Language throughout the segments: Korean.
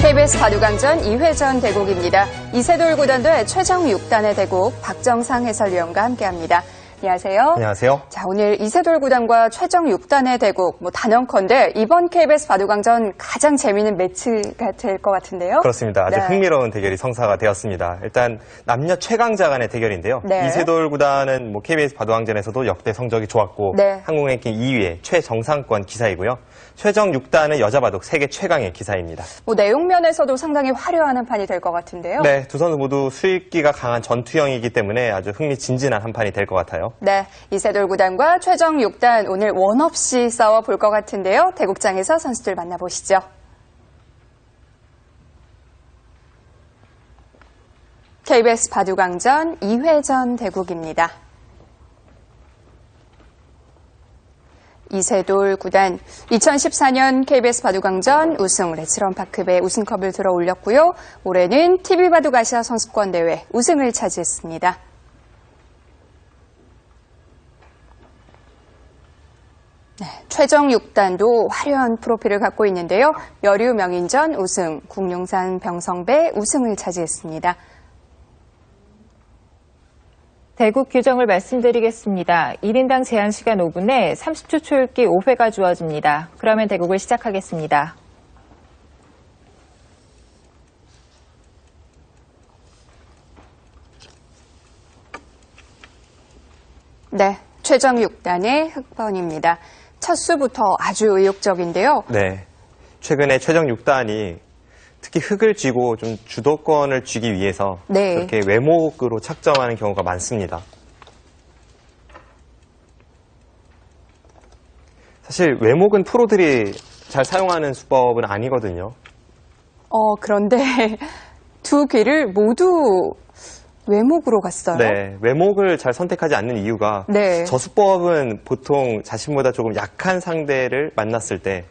KBS 바둑왕전 2회전 대국입니다. 이세돌 구단도의 최정 6단의 대국 박정상 해설위원과 함께합니다. 안녕하세요. 안녕하세요. 자, 오늘 이세돌 구단과 최정 6단의 대국, 단연컨대 이번 KBS 바둑왕전 가장 재미있는 매치가 될 것 같은데요. 그렇습니다. 아주 흥미로운 대결이 성사가 되었습니다. 일단 남녀 최강자 간의 대결인데요. 이세돌 구단은 KBS 바둑왕전에서도 역대 성적이 좋았고 한국 랭킹 2위의 최정상권 기사이고요. 최정 6단은 여자 바둑 세계 최강의 기사입니다. 내용 면에서도 상당히 화려한 한판이 될 것 같은데요. 네, 두 선수 모두 수익기가 강한 전투형이기 때문에 아주 흥미진진한 한판이 될 것 같아요. 네, 이세돌 구단과 최정 6단 오늘 원 없이 싸워볼 것 같은데요. 대국장에서 선수들 만나보시죠. KBS 바둑왕전 2회전 대국입니다. 이세돌 구단 2014년 KBS 바둑왕전 우승 레츠런파크배 우승컵을 들어 올렸고요. 올해는 TV바둑 아시아 선수권 대회 우승을 차지했습니다. 네, 최정 6단도 화려한 프로필을 갖고 있는데요. 여류 명인전 우승, 국룡산 병성배 우승을 차지했습니다. 대국 규정을 말씀드리겠습니다. 1인당 제한 시간 5분에 30초 초읽기 5회가 주어집니다. 그러면 대국을 시작하겠습니다. 네, 최정 6단의 흑번입니다. 첫 수부터 아주 의욕적인데요. 네, 최근에 최정 6단이 특히 흙을 쥐고 좀 주도권을 쥐기 위해서 그렇게 외목으로 착점하는 경우가 많습니다. 사실 외목은 프로들이 잘 사용하는 수법은 아니거든요. 그런데 두 귀를 모두 외목으로 갔어요. 네, 외목을 잘 선택하지 않는 이유가 저 수법은 보통 자신보다 조금 약한 상대를 만났을 때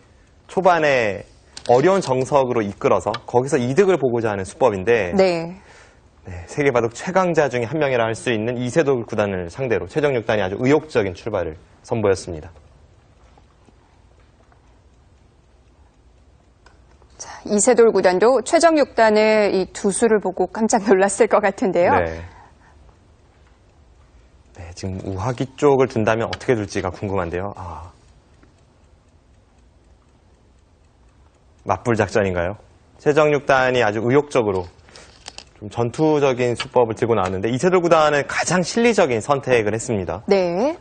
초반에 어려운 정석으로 이끌어서 거기서 이득을 보고자 하는 수법인데 세계바둑 최강자 중에 한 명이라 할 수 있는 이세돌 구단을 상대로 최정 6단이 아주 의욕적인 출발을 선보였습니다. 자, 이세돌 구단도 최정 6단의 이 두 수를 보고 깜짝 놀랐을 것 같은데요. 네, 지금 우하기 쪽을 둔다면 어떻게 둘지가 궁금한데요. 맞불 작전인가요? 최정 6단이 아주 의욕적으로 좀 전투적인 수법을 들고 나왔는데 이세돌 구단은 가장 실리적인 선택을 했습니다. 네.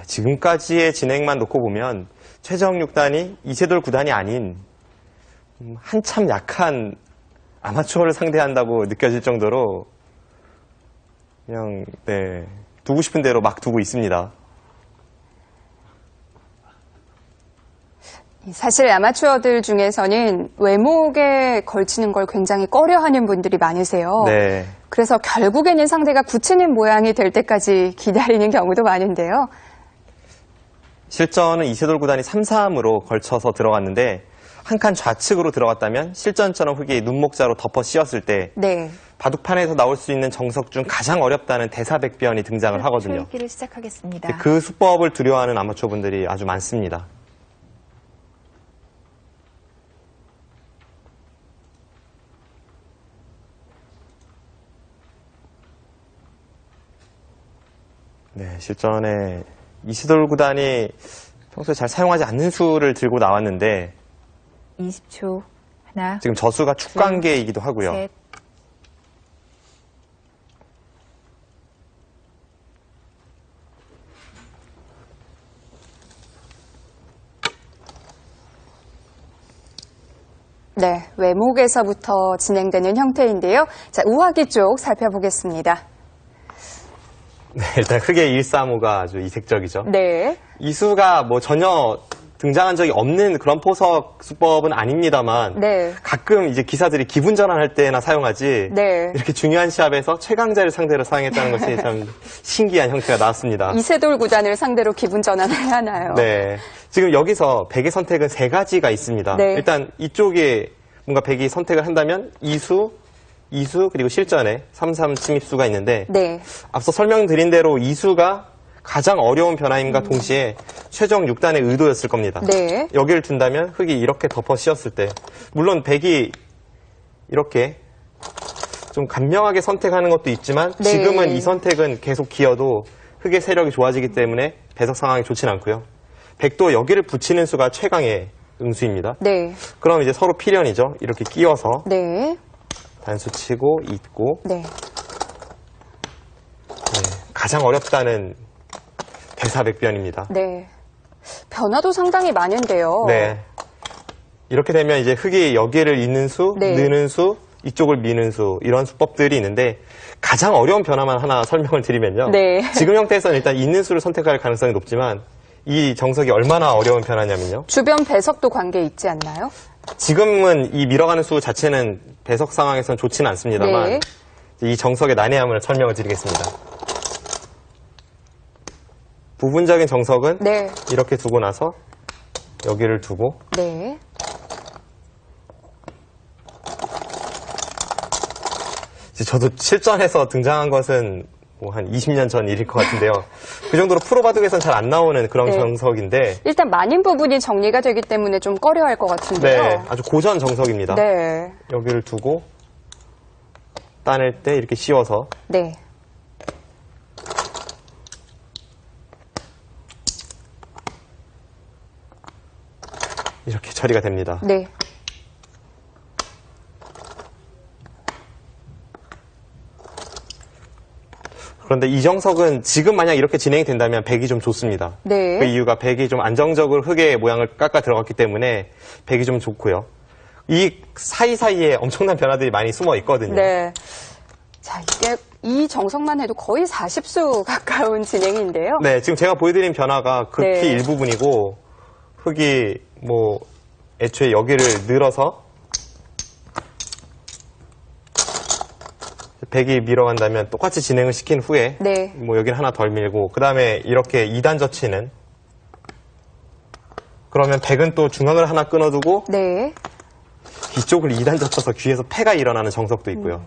지금까지의 진행만 놓고 보면 최정 6단이 이세돌 구단이 아닌 한참 약한 아마추어를 상대한다고 느껴질 정도로 그냥 두고 싶은 대로 막 두고 있습니다. 사실 아마추어들 중에서는 외목에 걸치는 걸 굉장히 꺼려하는 분들이 많으세요. 그래서 결국에는 상대가 굳히는 모양이 될 때까지 기다리는 경우도 많은데요. 실전은 이세돌 구단이 3-3으로 걸쳐서 들어갔는데 한 칸 좌측으로 들어갔다면 실전처럼 흙이 눈목자로 덮어 씌웠을 때 바둑판에서 나올 수 있는 정석 중 가장 어렵다는 대사백변이 등장을 하거든요. 초읽기를 시작하겠습니다. 그 수법을 두려워하는 아마추어분들이 아주 많습니다. 네, 실전에 이세돌 구단이 평소에 잘 사용하지 않는 수를 들고 나왔는데 20초. 하나. 지금 저수가 축관계이기도 하고요. 셋. 네, 외목에서부터 진행되는 형태인데요. 자, 우하기 쪽 살펴보겠습니다. 네, 일단 흙의 1-3-5가 아주 이색적이죠. 네. 이 수가 전혀 등장한 적이 없는 그런 포석 수법은 아닙니다만 가끔 이제 기사들이 기분 전환할 때나 사용하지 이렇게 중요한 시합에서 최강자를 상대로 사용했다는 것이 참 신기한 형태가 나왔습니다. 이세돌 구단을 상대로 기분 전환을 하나요? 네. 지금 여기서 백의 선택은 3가지가 있습니다. 일단 이쪽에 뭔가 백이 선택을 한다면 이수, 2수 그리고 실전에 3-3 침입수가 있는데 네. 앞서 설명드린 대로 2수가 가장 어려운 변화임과 동시에 최종 6단의 의도였을 겁니다. 네. 여기를 둔다면 흑이 이렇게 덮어 씌웠을 때 물론 백이 이렇게 좀 간명하게 선택하는 것도 있지만 네. 지금은 이 선택은 계속 기어도 흑의 세력이 좋아지기 때문에 배석 상황이 좋진 않고요. 백도 여기를 붙이는 수가 최강의 응수입니다. 네. 그럼 이제 서로 필연이죠. 이렇게 끼워서 네. 단수 치고 잇고 네. 가장 어렵다는 대사백변입니다. 네. 변화도 상당히 많은데요. 네. 이렇게 되면 이제 흑이 여기를 잇는 수, 네. 느는 수, 이쪽을 미는 수 이런 수법들이 있는데 가장 어려운 변화만 하나 설명을 드리면요. 네. 지금 형태에서는 일단 잇는 수를 선택할 가능성이 높지만 이 정석이 얼마나 어려운 변화냐면요. 주변 배석도 관계 있지 않나요? 지금은 이 밀어가는 수 자체는 배석 상황에서는 좋지는 않습니다만 네. 이 정석의 난해함을 설명을 드리겠습니다. 부분적인 정석은 네. 이렇게 두고 나서 여기를 두고 네. 저도 실전에서 등장한 것은 뭐 한 20년 전 일일 것 같은데요. 그 정도로 프로바둑에서는 잘 안 나오는 그런 네. 정석인데 일단 만인 부분이 정리가 되기 때문에 좀 꺼려할 것 같은데요. 네, 아주 고전 정석입니다. 네. 여기를 두고 따낼 때 이렇게 씌워서 네. 이렇게 처리가 됩니다. 네. 그런데 이 정석은 지금 만약 이렇게 진행이 된다면 백이 좀 좋습니다. 네. 그 이유가 백이 좀 안정적으로 흑의 모양을 깎아 들어갔기 때문에 백이 좀 좋고요. 이 사이사이에 엄청난 변화들이 많이 숨어 있거든요. 네. 자, 이게 이 정석만 해도 거의 40수 가까운 진행인데요. 네, 지금 제가 보여드린 변화가 극히 네. 일부분이고 흑이 뭐 애초에 여기를 늘어서 백이 밀어간다면 똑같이 진행을 시킨 후에 네. 뭐 여기를 하나 덜 밀고 그 다음에 이렇게 2단 젖히는 그러면 백은 또 중앙을 하나 끊어두고 네. 뒤쪽을 2단 젖혀서 귀에서 패가 일어나는 정석도 있고요.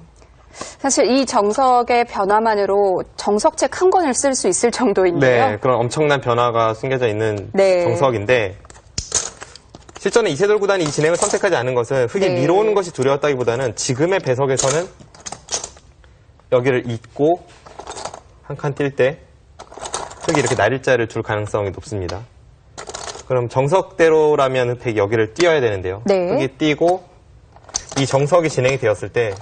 사실 이 정석의 변화만으로 정석책 한 권을 쓸 수 있을 정도인데요. 네, 그런 엄청난 변화가 숨겨져 있는 네. 정석인데 실전에 이세돌 구단이 이 진행을 선택하지 않은 것은 흑이 네. 밀어오는 것이 두려웠다기보다는 지금의 배석에서는 여기를 잇고 한 칸 뛸 때 흑이 이렇게 날일자를 둘 가능성이 높습니다. 그럼 정석대로라면 백이 여기를 띄어야 되는데요. 네. 흑이 띄고 이 정석이 진행이 되었을 때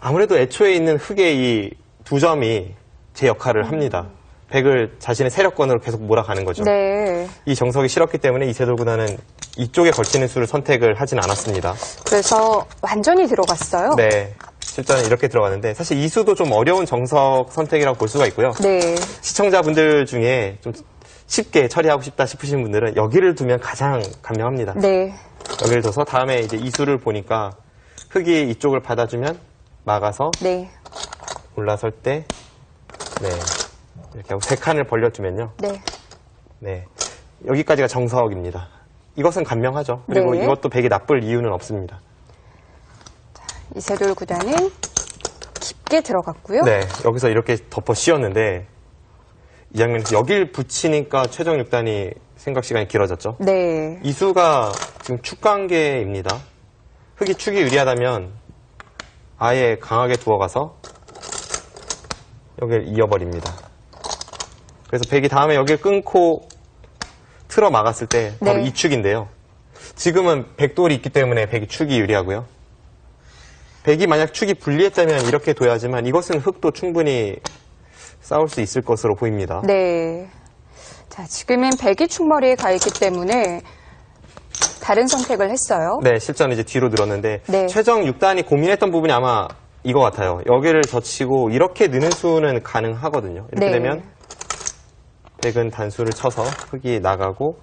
아무래도 애초에 있는 흑의 이 두 점이 제 역할을 합니다. 백을 자신의 세력권으로 계속 몰아가는 거죠. 네. 이 정석이 싫었기 때문에 이세돌 구단은 이쪽에 걸치는 수를 선택을 하진 않았습니다. 그래서 완전히 들어갔어요. 네. 실전에 이렇게 들어가는데 사실 이 수도 좀 어려운 정석 선택이라고 볼 수가 있고요. 네. 시청자분들 중에 좀 쉽게 처리하고 싶다 싶으신 분들은 여기를 두면 가장 간명합니다. 네. 여기를 둬서 다음에 이제 이 수를 보니까 흑이 이쪽을 받아주면 막아서 네. 올라설 때 네. 이렇게 하고 세 칸을 벌려두면요. 네. 네. 여기까지가 정석입니다. 이것은 간명하죠. 그리고 네. 이것도 백이 나쁠 이유는 없습니다. 이세돌 구단은 깊게 들어갔고요. 네. 여기서 이렇게 덮어 씌웠는데 이 장면에서 여길 붙이니까 최종 6단이 생각 시간이 길어졌죠. 네. 이 수가 지금 축 관계입니다. 흑이 축이 유리하다면 아예 강하게 두어가서 여기를 이어버립니다. 그래서 백이 다음에 여기를 끊고 틀어 막았을 때 바로 네. 이 축인데요. 지금은 백돌이 있기 때문에 백이 축이 유리하고요. 백이 만약 축이 불리했다면 이렇게 둬야지만 이것은 흑도 충분히 싸울 수 있을 것으로 보입니다. 네. 자, 지금은 백이 축머리에 가 있기 때문에 다른 선택을 했어요. 네, 실전 이제 뒤로 늘었는데 네. 최종 6단이 고민했던 부분이 아마 이거 같아요. 여기를 젖히고 이렇게 느는 수는 가능하거든요. 이렇게 네. 되면 백은 단수를 쳐서 흑이 나가고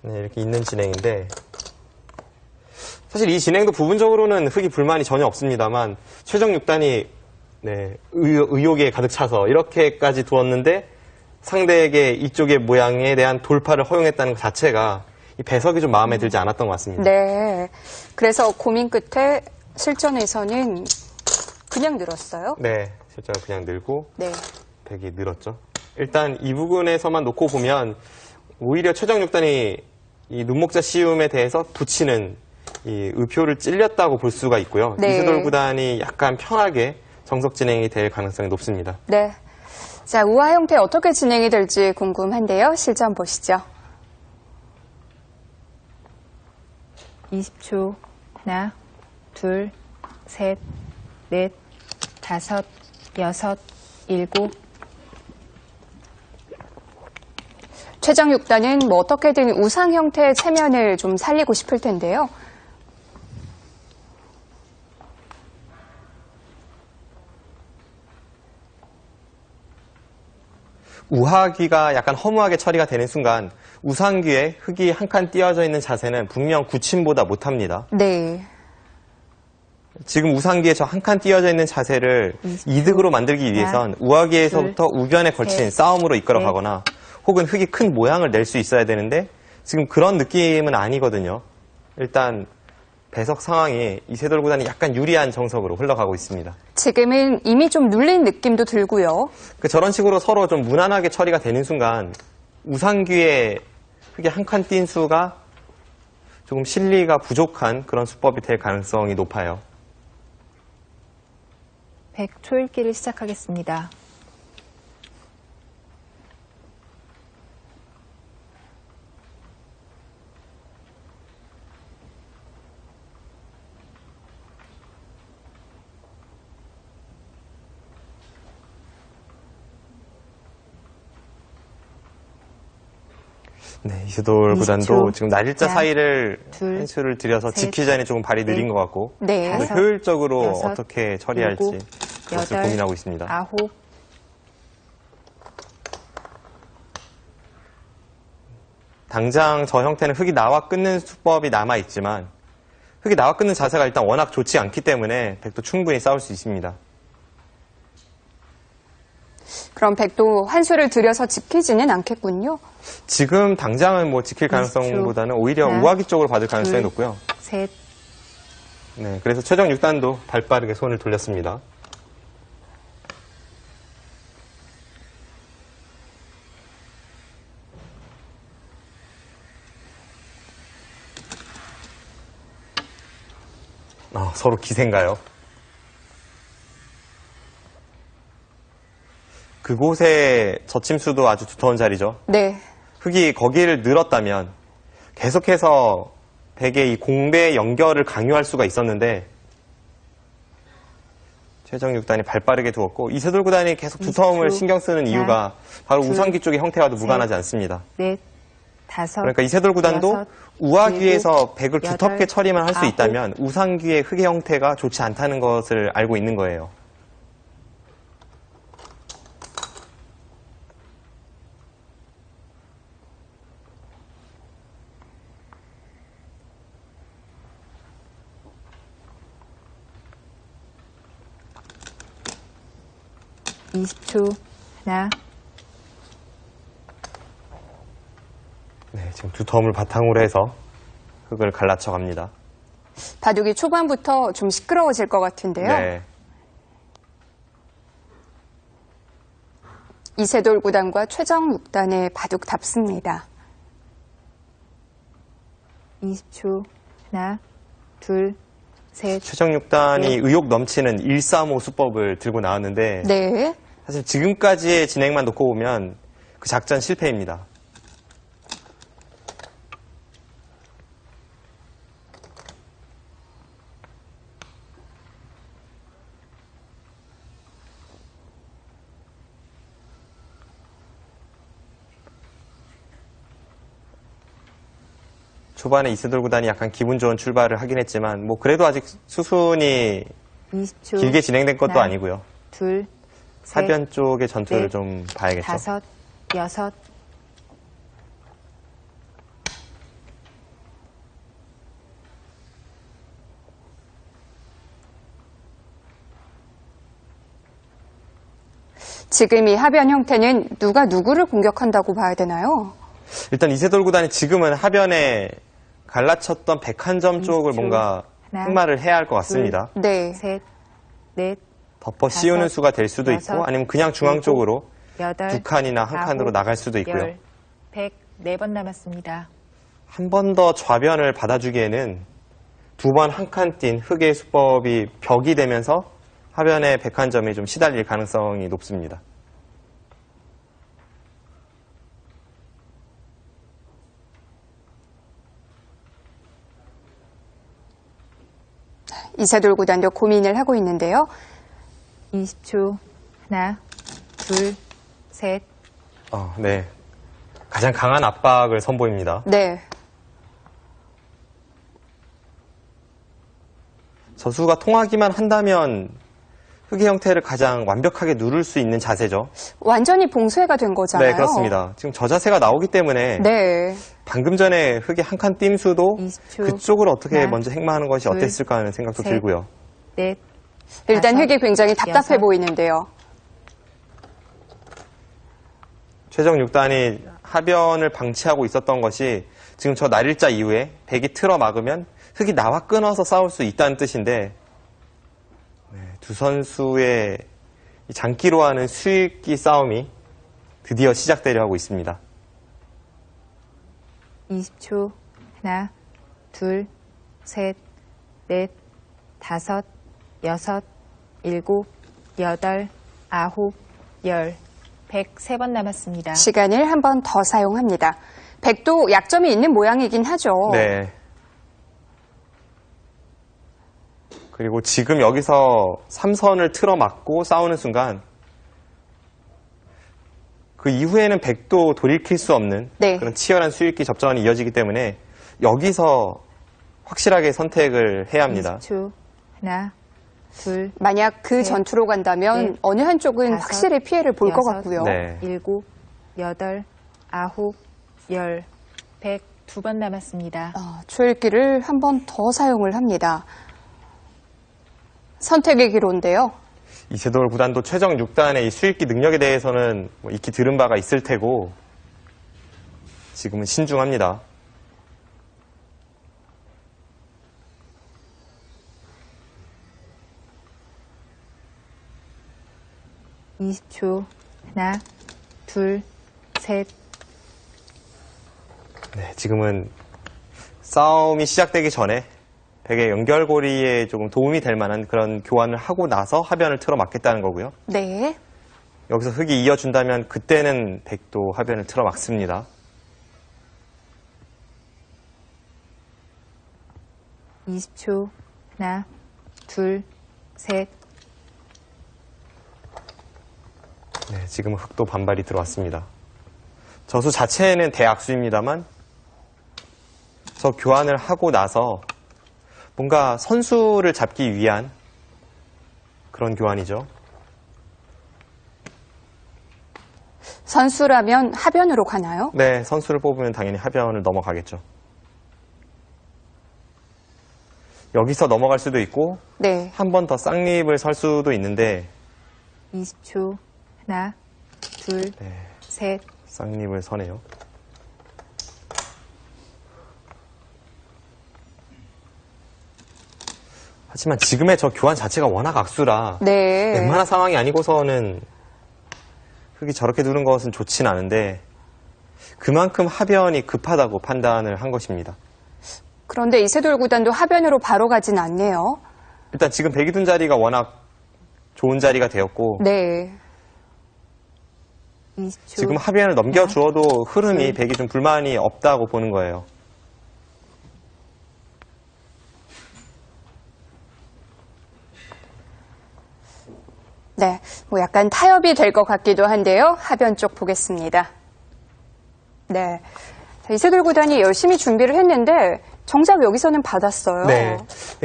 네, 이렇게 있는 진행인데 사실 이 진행도 부분적으로는 흑이 불만이 전혀 없습니다만 최종 6단이 네, 의욕에 가득 차서 이렇게까지 두었는데 상대에게 이쪽의 모양에 대한 돌파를 허용했다는 것 자체가 이 배석이 좀 마음에 들지 않았던 것 같습니다. 네. 그래서 고민 끝에 실전에서는 그냥 늘었어요? 네, 실전을 그냥 늘고 네. 백이 늘었죠. 일단 이 부분에서만 놓고 보면 오히려 최정 6단이 이 눈목자 씌움에 대해서 붙이는 이 의표를 찔렸다고 볼 수가 있고요. 네. 이세돌 구단이 약간 편하게 정석 진행이 될 가능성이 높습니다. 네. 자, 우화 형태 어떻게 진행이 될지 궁금한데요. 실전 보시죠. 20초. 하나, 둘, 셋, 넷, 다섯, 여섯, 일곱. 최정 6단은 뭐 어떻게든 우상 형태의 체면을 좀 살리고 싶을 텐데요. 우하귀가 약간 허무하게 처리가 되는 순간 우상귀에 흙이 한 칸 띄어져 있는 자세는 분명 구침보다 못합니다. 네. 지금 우상귀에 저 한 칸 띄어져 있는 자세를 이득으로 만들기 위해선 우하귀에서부터 우변에 걸친 싸움으로 이끌어가거나 혹은 흙이 큰 모양을 낼 수 있어야 되는데 지금 그런 느낌은 아니거든요. 일단 배석 상황이 이세돌 구단이 약간 유리한 정석으로 흘러가고 있습니다. 지금은 이미 좀 눌린 느낌도 들고요. 저런 식으로 서로 좀 무난하게 처리가 되는 순간 우상귀에 흙이 한 칸 띈 수가 조금 실리가 부족한 그런 수법이 될 가능성이 높아요. 100 초읽기를 시작하겠습니다. 네, 이세돌 구단도 지금 날일자 사이를 둘, 한 수를 들여서 셋, 지키자니 조금 발이 느린 것 같고 네. 또 효율적으로 여섯, 어떻게 처리할지 일곱, 그것을 여덟, 고민하고 있습니다. 아홉. 당장 저 형태는 흙이 나와 끊는 수법이 남아있지만 흙이 나와 끊는 자세가 일단 워낙 좋지 않기 때문에 백도 충분히 싸울 수 있습니다. 그럼 백도 한 수를 들여서 지키지는 않겠군요. 지금 당장은 뭐 지킬 가능성보다는 오히려 우하기 쪽으로 받을 가능성이 높고요. 셋. 네, 그래서 최정 6단도 발빠르게 손을 돌렸습니다. 서로 기세인가요? 그곳의 젖침수도 아주 두터운 자리죠. 네. 흙이 거기를 늘었다면 계속해서 백의 이 공배 연결을 강요할 수가 있었는데 최정 6단이 발빠르게 두었고 이세돌 구단이 계속 두터움을 신경 쓰는 이유가 바로 우상귀 쪽의 형태와도 무관하지 않습니다. 넷, 다섯. 그러니까 이세돌 구단도 여섯, 우하귀에서 백을 여덟, 두텁게 처리만 할 수 아홉. 있다면 우상귀의 흙의 형태가 좋지 않다는 것을 알고 있는 거예요. 네. 20초. 하나. 네, 지금 두터움을 바탕으로 해서 흙을 갈라쳐 갑니다. 바둑이 초반부터 좀 시끄러워질 것 같은데요. 네. 이세돌 구단과 최정 6단의 바둑답습니다. 20초. 하나, 둘, 셋. 최정 6단이 의욕 넘치는 135 수법을 들고 나왔는데 네. 사실 지금까지의 진행만 놓고 보면 그 작전 실패입니다. 초반에 이세돌 구단이 약간 기분 좋은 출발을 하긴 했지만 뭐 그래도 아직 수순이 20초. 길게 진행된 것도 하나, 아니고요. 둘, 셋, 하변 쪽의 전투를 넷, 좀 봐야겠죠. 다섯, 여섯. 지금 이 하변 형태는 누가 누구를 공격한다고 봐야 되나요? 일단 이세돌 구단이 지금은 하변에 갈라쳤던 백한점 쪽을 뭔가 흑마를 해야 할 것 같습니다. 네. 셋, 넷, 덮어 씌우는 수가 될 수도 있고 아니면 그냥 중앙 쪽으로 여덟, 2칸이나 한 칸으로 나갈 수도 있고요. 104번 남았습니다. 한 번 더 좌변을 받아주기에는 2번 한 칸 뛴 흑의 수법이 벽이 되면서 하변의 백한점이 좀 시달릴 가능성이 높습니다. 이세돌 구단도 고민을 하고 있는데요. 20초. 하나, 둘, 셋. 네. 가장 강한 압박을 선보입니다. 네. 저수가 통하기만 한다면 흑의 형태를 가장 완벽하게 누를 수 있는 자세죠. 완전히 봉쇄가 된 거잖아요. 네, 그렇습니다. 지금 저 자세가 나오기 때문에 네. 방금 전에 흑의 한 칸 띄임수도 20초. 그쪽을 어떻게 하나, 먼저 행마하는 것이 둘, 어땠을까 하는 생각도 셋. 들고요. 넷. 일단 다섯, 흑이 굉장히 답답해 여섯. 보이는데요. 최정 6단이 하변을 방치하고 있었던 것이 지금 저 날일자 이후에 백이 틀어 막으면 흑이 나와 끊어서 싸울 수 있다는 뜻인데 두 선수의 이 장기로 하는 수익기 싸움이 드디어 시작되려 하고 있습니다. 20초. 하나, 둘, 셋, 넷, 다섯, 여섯, 일곱, 여덟, 아홉, 열. 103번 남았습니다. 시간을 한 번 더 사용합니다. 백도 약점이 있는 모양이긴 하죠. 네. 그리고 지금 여기서 3선을 틀어 막고 싸우는 순간 그 이후에는 백도 돌이킬 수 없는 네. 그런 치열한 수익기 접전이 이어지기 때문에 여기서 확실하게 선택을 해야 합니다. 20초. 하나, 둘, 만약 그 셋, 전투로 간다면 넷, 어느 한쪽은 다섯, 확실히 피해를 볼 것 여섯, 같고요. 네. 일곱, 여덟, 아홉, 열. 102번 남았습니다. 초읽기를 한 번 더 사용을 합니다. 선택의 기로인데요. 이세돌 구단도 최정 6단의 이 수익기 능력에 대해서는 뭐 익히 들은 바가 있을 테고 지금은 신중합니다. (20초) 하나, 둘, 셋. 네, 지금은 싸움이 시작되기 전에 백의 연결고리에 조금 도움이 될 만한 그런 교환을 하고 나서 하변을 틀어 막겠다는 거고요. 네. 여기서 흑이 이어준다면 그때는 백도 하변을 틀어 막습니다. (20초) 하나, 둘, 셋. 네, 지금은 흑도 반발이 들어왔습니다. 저수 자체는 대악수입니다만 저 교환을 하고 나서 뭔가 선수를 잡기 위한 그런 교환이죠. 선수라면 하변으로 가나요? 네, 선수를 뽑으면 당연히 하변을 넘어가겠죠. 여기서 넘어갈 수도 있고 네. 한 번 더 쌍립을 설 수도 있는데 20초 하나, 둘, 네, 셋. 쌍립을 서네요. 하지만 지금의 저 교환 자체가 워낙 악수라 네. 웬만한 상황이 아니고서는 흑이 저렇게 두는 것은 좋진 않은데 그만큼 하변이 급하다고 판단을 한 것입니다. 그런데 이세돌 구단도 하변으로 바로 가진 않네요. 일단 지금 백이 둔 자리가 워낙 좋은 자리가 되었고 네. 20초. 지금 하변을 넘겨주어도 흐름이 둘. 백이 좀 불만이 없다고 보는 거예요. 네. 뭐 약간 타협이 될 것 같기도 한데요. 하변 쪽 보겠습니다. 네. 자, 이세돌 구단이 열심히 준비를 했는데 정작 여기서는 받았어요. 네.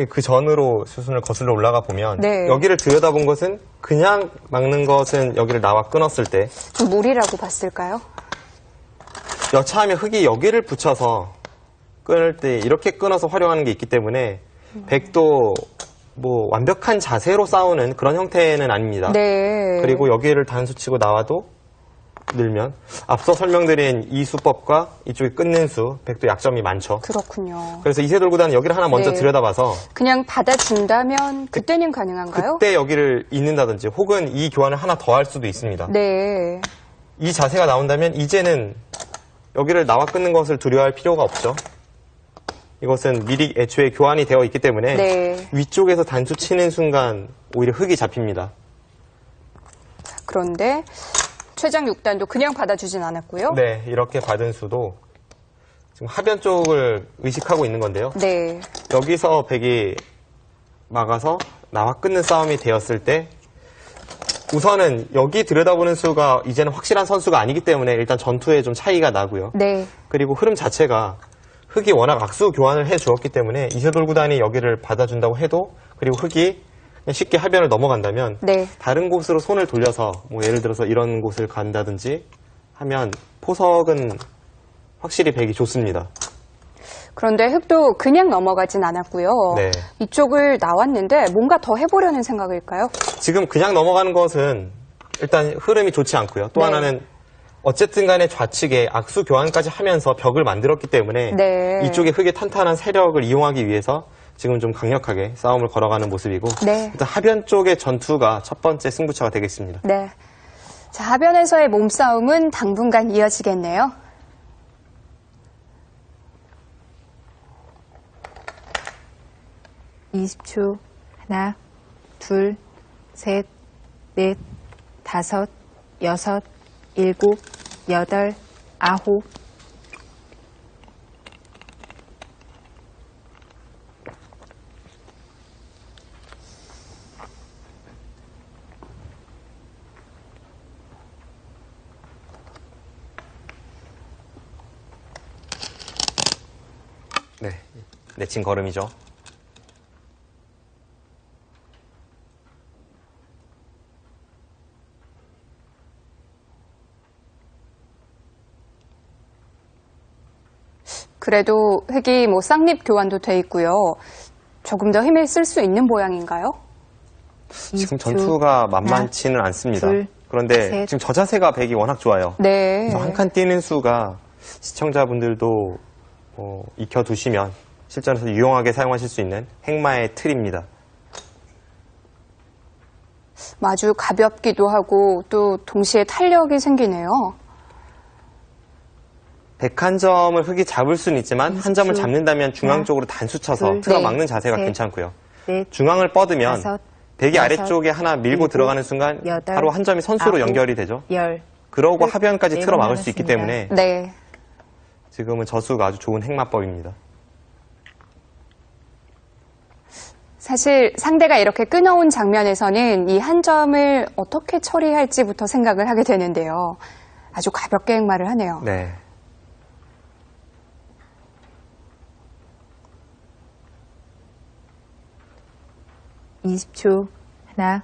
그 전으로 수순을 거슬러 올라가 보면 네. 여기를 들여다본 것은 그냥 막는 것은 여기를 나와 끊었을 때 좀 무리라고 봤을까요? 여차하면 흑이 여기를 붙여서 끊을 때 이렇게 끊어서 활용하는 게 있기 때문에 백도 뭐 완벽한 자세로 싸우는 그런 형태는 아닙니다. 네. 그리고 여기를 단수 치고 나와도 늘면 앞서 설명드린 이 수법과 이쪽에 끊는 수, 백도 약점이 많죠. 그렇군요. 그래서 이세돌9단은 여기를 하나 먼저 들여다봐서 그냥 받아준다면 그때는 가능한가요? 그때 여기를 잇는다든지 혹은 이 교환을 하나 더 할 수도 있습니다. 네. 이 자세가 나온다면 이제는 여기를 나와 끊는 것을 두려워할 필요가 없죠. 이것은 미리 애초에 교환이 되어 있기 때문에 네. 위쪽에서 단수 치는 순간 오히려 흙이 잡힙니다. 그런데 최장 6단도 그냥 받아주진 않았고요. 네, 이렇게 받은 수도 지금 하변 쪽을 의식하고 있는 건데요. 네. 여기서 백이 막아서 나와 끊는 싸움이 되었을 때 우선은 여기 들여다보는 수가 이제는 확실한 선수가 아니기 때문에 일단 전투에 좀 차이가 나고요. 네. 그리고 흐름 자체가 흙이 워낙 악수 교환을 해주었기 때문에 이세돌9단이 여기를 받아준다고 해도 그리고 흙이 그냥 쉽게 하변을 넘어간다면 네. 다른 곳으로 손을 돌려서 뭐 예를 들어서 이런 곳을 간다든지 하면 포석은 확실히 백이 좋습니다. 그런데 흙도 그냥 넘어가진 않았고요. 네. 이쪽을 나왔는데 뭔가 더 해보려는 생각일까요? 지금 그냥 넘어가는 것은 일단 흐름이 좋지 않고요. 또 네. 하나는 어쨌든 간에 좌측에 악수 교환까지 하면서 벽을 만들었기 때문에 네. 이쪽에 흙의 탄탄한 세력을 이용하기 위해서 지금 좀 강력하게 싸움을 걸어가는 모습이고 네. 일단 하변 쪽의 전투가 첫 번째 승부처가 되겠습니다. 네. 자, 하변에서의 몸싸움은 당분간 이어지겠네요. (20초) 하나, 둘, 셋, 넷, 다섯, 여섯, 일곱, 여덟, 아홉. 네, 내친 걸음이죠. 그래도 흙이 뭐 쌍립 교환도 돼 있고요. 조금 더 힘을 쓸 수 있는 모양인가요? 지금 전투가 만만치는 않습니다. 둘, 그런데 셋. 지금 저 자세가 백이 워낙 좋아요. 네. 그래서 한 칸 뛰는 수가 시청자분들도 익혀두시면 실전에서 유용하게 사용하실 수 있는 행마의 틀입니다. 아주 가볍기도 하고 또 동시에 탄력이 생기네요. 101점을 흙이 잡을 수는 있지만 한 점을 잡는다면 중앙 쪽으로 단수 쳐서 둘, 틀어막는 자세가 셋, 괜찮고요. 넷, 중앙을 뻗으면 다섯, 백이 여섯, 아래쪽에 하나 밀고 일곱, 들어가는 순간 여덟, 바로 한 점이 선수로 아홉, 연결이 되죠. 열. 그러고 끝. 하변까지 네 틀어 번 막을 수 있기 남았습니다. 때문에 네. 지금은 저수가 아주 좋은 행마법입니다. 사실 상대가 이렇게 끊어온 장면에서는 이 한 점을 어떻게 처리할지부터 생각을 하게 되는데요. 아주 가볍게 행마를 하네요. 네. (20초) 하나,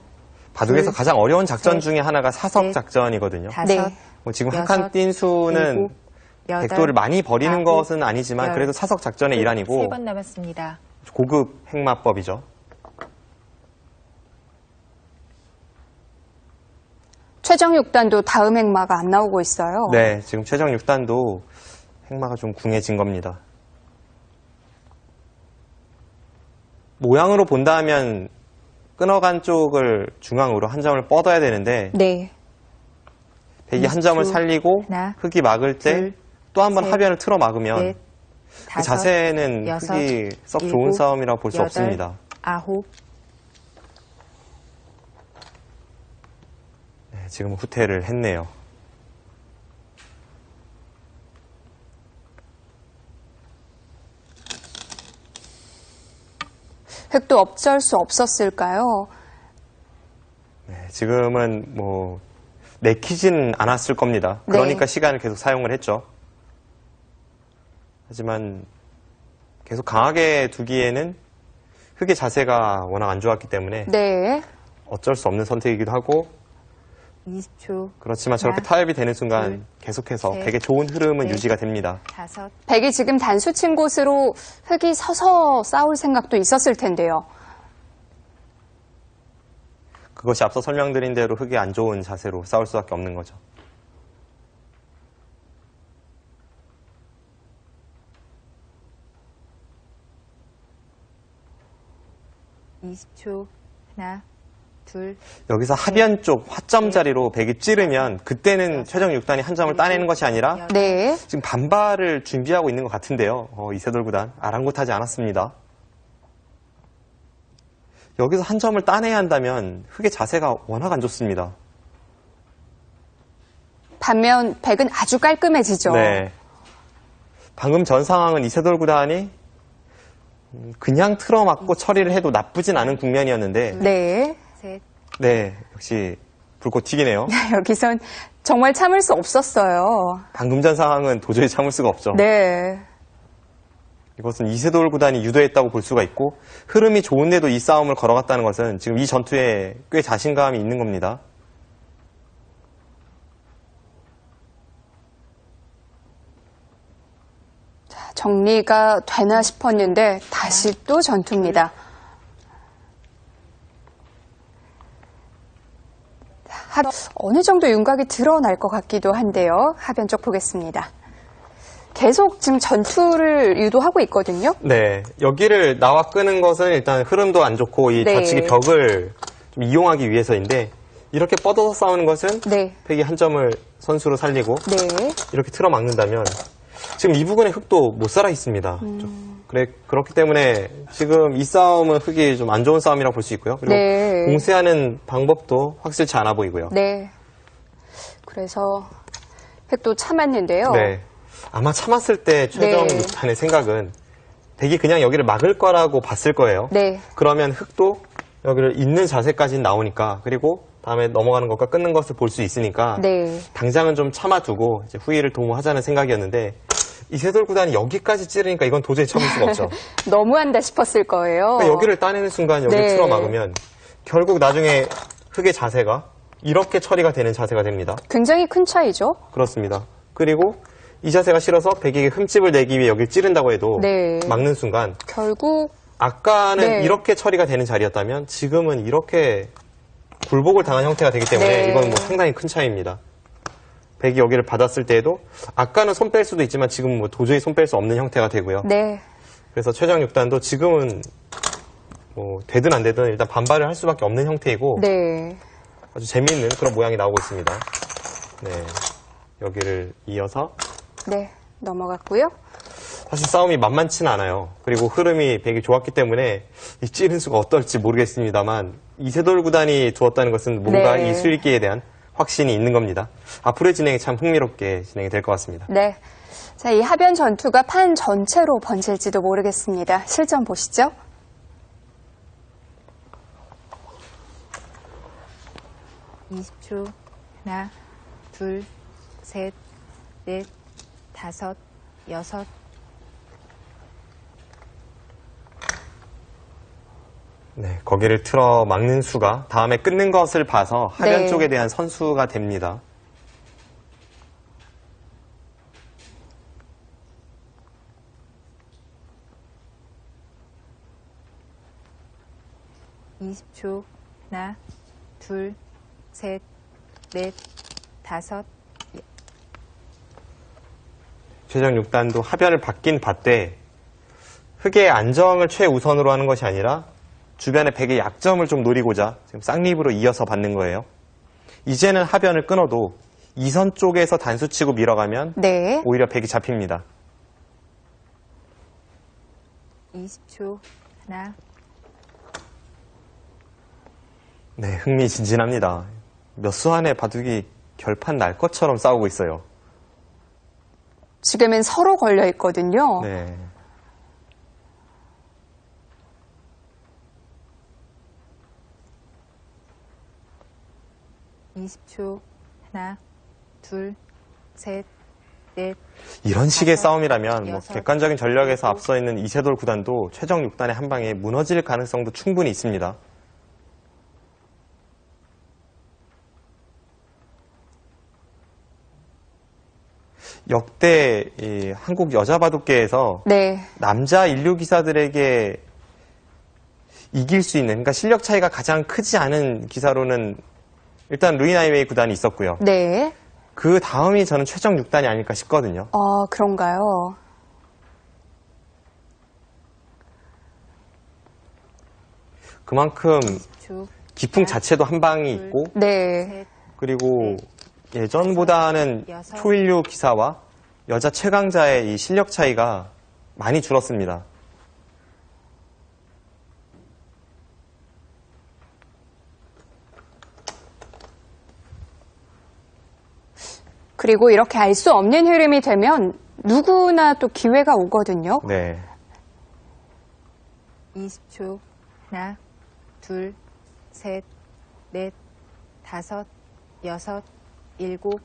바둑에서 둘, 가장 어려운 작전 셋, 중에 하나가 사석 넷, 작전이거든요. 다섯, 네. 지금 한 여섯, 칸 뛴 수는 일곱, 여덟, 백도를 많이 버리는 아홉, 것은 아니지만 열, 그래도 사석 작전의 일환이고 3번 남았습니다. 고급 행마법이죠. 최정 6단도 다음 행마가 안 나오고 있어요. 네, 지금 최정 6단도 행마가 좀 궁해진 겁니다. 모양으로 본다면 끊어간 쪽을 중앙으로 한 점을 뻗어야 되는데 네. 백이 한 점을 20초, 살리고 하나, 흙이 막을 때 둘, 또 한 번 셋, 하변을 틀어 막으면 넷, 그 다섯, 자세는 여섯, 흙이 썩 좋은 일곱, 싸움이라고 볼 수 여덟, 없습니다. 아홉. 네, 지금 후퇴를 했네요. 흙도 어쩔 수 없었을까요? 네, 지금은 뭐 내키지는 않았을 겁니다. 그러니까 네. 시간을 계속 사용을 했죠. 하지만 계속 강하게 두기에는 흙의 자세가 워낙 안 좋았기 때문에 네. 어쩔 수 없는 선택이기도 하고 20초. 그렇지만 저렇게 하나, 타협이 되는 순간 둘, 계속해서 셋, 백의 좋은 흐름은 넷, 유지가 됩니다. 다섯. 백이 지금 단수 친 곳으로 흙이 서서 싸울 생각도 있었을 텐데요. 그것이 앞서 설명드린 대로 흙이 안 좋은 자세로 싸울 수밖에 없는 거죠. 20초. 하나, 둘. 여기서 하변 쪽 화점 자리로 백이 찌르면 그때는 최정 6단이 한 점을 따내는 것이 아니라 네. 지금 반발을 준비하고 있는 것 같은데요. 이세돌 구단 아랑곳하지 않았습니다. 여기서 한 점을 따내야 한다면 흑의 자세가 워낙 안 좋습니다. 반면 백은 아주 깔끔해지죠. 네. 방금 전 상황은 이세돌 구단이 그냥 틀어막고 처리를 해도 나쁘진 않은 국면이었는데 네. 셋. 네, 역시 불꽃 튀기네요. 여기선 정말 참을 수 없었어요. 방금 전 상황은 도저히 참을 수가 없죠. 네. 이것은 이세돌 구단이 유도했다고 볼 수가 있고 흐름이 좋은데도 이 싸움을 걸어갔다는 것은 지금 이 전투에 꽤 자신감이 있는 겁니다. 정리가 되나 싶었는데 다시 또 전투입니다. 어느 정도 윤곽이 드러날 것 같기도 한데요. 하변 쪽 보겠습니다. 계속 지금 전투를 유도하고 있거든요. 네, 여기를 나와 끄는 것은 일단 흐름도 안 좋고 이 네. 좌측의 벽을 좀 이용하기 위해서인데 이렇게 뻗어서 싸우는 것은 네. 백이 한 점을 선수로 살리고 네. 이렇게 틀어막는다면 지금 이 부분에 흑도 못 살아 있습니다. 그렇기 때문에 지금 이 싸움은 흑이 좀 안 좋은 싸움이라고 볼 수 있고요. 그리고 네. 공세하는 방법도 확실치 않아 보이고요. 네. 그래서 획도 참았는데요. 네. 아마 참았을 때 최정 네. 6단의 생각은 백이 그냥 여기를 막을 거라고 봤을 거예요. 네. 그러면 흑도 여기를 있는 자세까지는 나오니까 그리고 다음에 넘어가는 것과 끊는 것을 볼 수 있으니까 네. 당장은 좀 참아두고 이제 후위를 도모하자는 생각이었는데 이세돌 구단이 여기까지 찌르니까 이건 도저히 참을 수가 없죠. 너무한다 싶었을 거예요. 그러니까 여기를 따내는 순간 여기를 네. 틀어막으면 결국 나중에 흑의 자세가 이렇게 처리가 되는 자세가 됩니다. 굉장히 큰 차이죠. 그렇습니다. 그리고 이 자세가 싫어서 백에게 흠집을 내기 위해 여기를 찌른다고 해도 네. 막는 순간 결국 아까는 네. 이렇게 처리가 되는 자리였다면 지금은 이렇게 굴복을 당한 형태가 되기 때문에 네. 이건 뭐 상당히 큰 차이입니다. 백이 여기를 받았을 때에도 아까는 손 뺄 수도 있지만 지금 뭐 도저히 손 뺄 수 없는 형태가 되고요. 네. 그래서 최정 6단도 지금은 뭐 되든 안 되든 일단 반발을 할 수밖에 없는 형태이고 네. 아주 재미있는 그런 모양이 나오고 있습니다. 네, 여기를 이어서 네. 넘어갔고요. 사실 싸움이 만만치는 않아요. 그리고 흐름이 백이 좋았기 때문에 이 찌른 수가 어떨지 모르겠습니다만 이세돌 구단이 두었다는 것은 뭔가 네. 이 수익기에 대한 확신이 있는 겁니다. 앞으로의 진행이 참 흥미롭게 진행이 될 것 같습니다. 네. 자, 이 하변 전투가 판 전체로 번질지도 모르겠습니다. 실전 보시죠. (20초) 하나, 둘, 셋, 넷, 다섯, 여섯. 네, 거기를 틀어 막는 수가 다음에 끊는 것을 봐서 하변 네. 쪽에 대한 선수가 됩니다. (20초) 하나, 둘, 셋, 넷, 다섯. 최정 6단도 하변을 받긴 받되 흑의 안정을 최우선으로 하는 것이 아니라 주변의 백의 약점을 좀 노리고자 지금 쌍립으로 이어서 받는 거예요. 이제는 하변을 끊어도 이선 쪽에서 단수치고 밀어가면 네. 오히려 백이 잡힙니다. 20초 하나. 네, 흥미진진합니다. 몇 수 안에 바둑이 결판 날 것처럼 싸우고 있어요. 지금은 서로 걸려 있거든요. 네. (20초) 하나, 둘, 셋, 넷. 이런 식의 다섯, 싸움이라면 뭐 여섯, 객관적인 전력에서 일곱. 앞서 있는 이세돌 구단도 최정 6단의 한 방에 무너질 가능성도 충분히 있습니다. 역대 이 한국 여자 바둑계에서 네. 남자 인류 기사들에게 이길 수 있는, 그러니까 실력 차이가 가장 크지 않은 기사로는 일단 루이 나이웨이 구단이 있었고요. 네. 그 다음이 저는 최정 6단이 아닐까 싶거든요. 그런가요? 그만큼 기풍 자체도 한 방이 있고 네. 그리고 예전보다는 초일류 기사와 여자 최강자의 이 실력 차이가 많이 줄었습니다. 그리고 이렇게 알 수 없는 흐름이 되면 누구나 또 기회가 오거든요. 네. 20초. 하나, 둘, 셋, 넷, 다섯, 여섯, 일곱.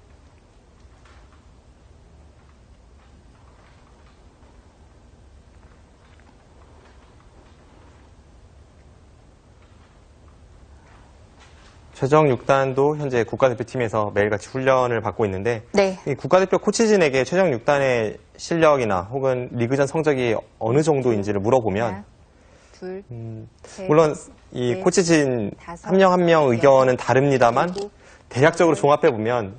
최정 6단도 현재 국가대표팀에서 매일같이 훈련을 받고 있는데 네. 이 국가대표 코치진에게 최정 6단의 실력이나 혹은 리그전 성적이 어느 정도인지를 물어보면 하나, 둘, 셋, 물론 이 넷, 코치진 다섯, 한 명 한 명 의견은 여섯, 다릅니다만 일곱, 대략적으로 여덟. 종합해보면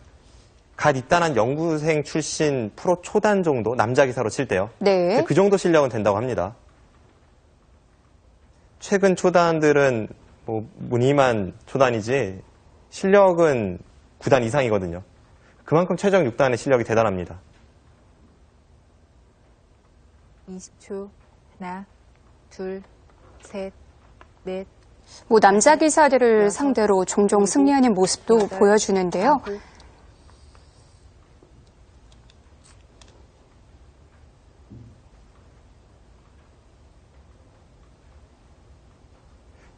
갓 입단한 연구생 출신 프로 초단 정도 남자 기사로 칠 때요. 네. 그 정도 실력은 된다고 합니다. 최근 초단들은 뭐 무늬만 초단이지 실력은 9단 이상이거든요. 그만큼 최정 6단의 실력이 대단합니다. 20초. 하나, 둘, 셋, 넷. 뭐 남자 기사들을 여섯, 상대로 종종 승리하는 모습도 여덟, 보여주는데요. 아홉.